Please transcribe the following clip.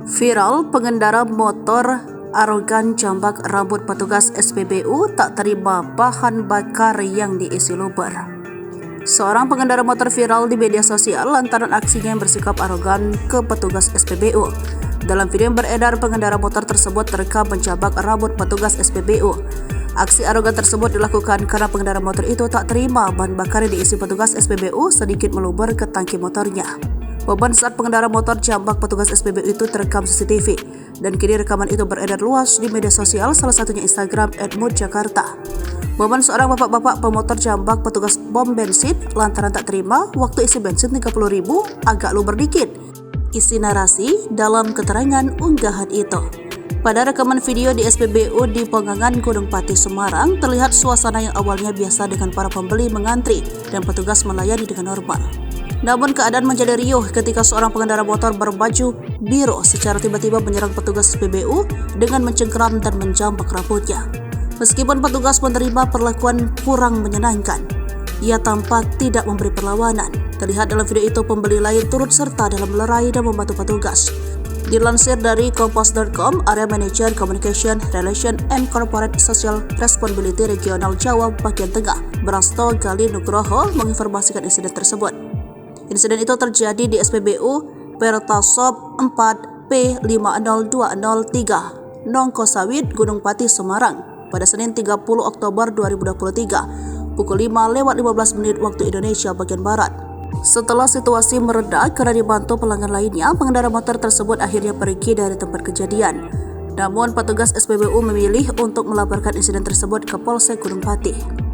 Viral, pengendara motor arogan jambak rambut petugas SPBU tak terima bahan bakar yang diisi luber. Seorang pengendara motor viral di media sosial lantaran aksinya yang bersikap arogan ke petugas SPBU. Dalam video yang beredar, pengendara motor tersebut terekam menjambak rambut petugas SPBU. Aksi arogan tersebut dilakukan karena pengendara motor itu tak terima bahan bakar yang diisi petugas SPBU sedikit meluber ke tangki motornya. Momen saat pengendara motor jambak petugas SPBU itu terekam CCTV dan kini rekaman itu beredar luas di media sosial, salah satunya Instagram @moodjakarta. Momen seorang bapak-bapak pemotor jambak petugas pom bensin lantaran tak terima waktu isi bensin 30.000 agak luber dikit. Isi narasi dalam keterangan unggahan itu. Pada rekaman video di SPBU di Pengangan Gunung Pati, Semarang, terlihat suasana yang awalnya biasa dengan para pembeli mengantri dan petugas melayani dengan normal. Namun keadaan menjadi riuh ketika seorang pengendara motor berbaju biru secara tiba-tiba menyerang petugas SPBU dengan mencengkeram dan menjambak rambutnya. Meskipun petugas menerima perlakuan kurang menyenangkan, ia tampak tidak memberi perlawanan. Terlihat dalam video itu pembeli lain turut serta dalam melerai dan membantu petugas. Dilansir dari Kompas.com, Area Manager Communication, Relation and Corporate Social Responsibility Regional Jawa Bagian Tengah, Brasto Gali Nugroho, menginformasikan insiden tersebut. Insiden itu terjadi di SPBU Pertasop 4 P50203 Nongkosawit, Gunung Pati, Semarang pada Senin 30 Oktober 2023 pukul 5:15 waktu Indonesia bagian Barat. Setelah situasi mereda karena dibantu pelanggan lainnya, pengendara motor tersebut akhirnya pergi dari tempat kejadian. Namun petugas SPBU memilih untuk melaporkan insiden tersebut ke Polsek Gunung Pati.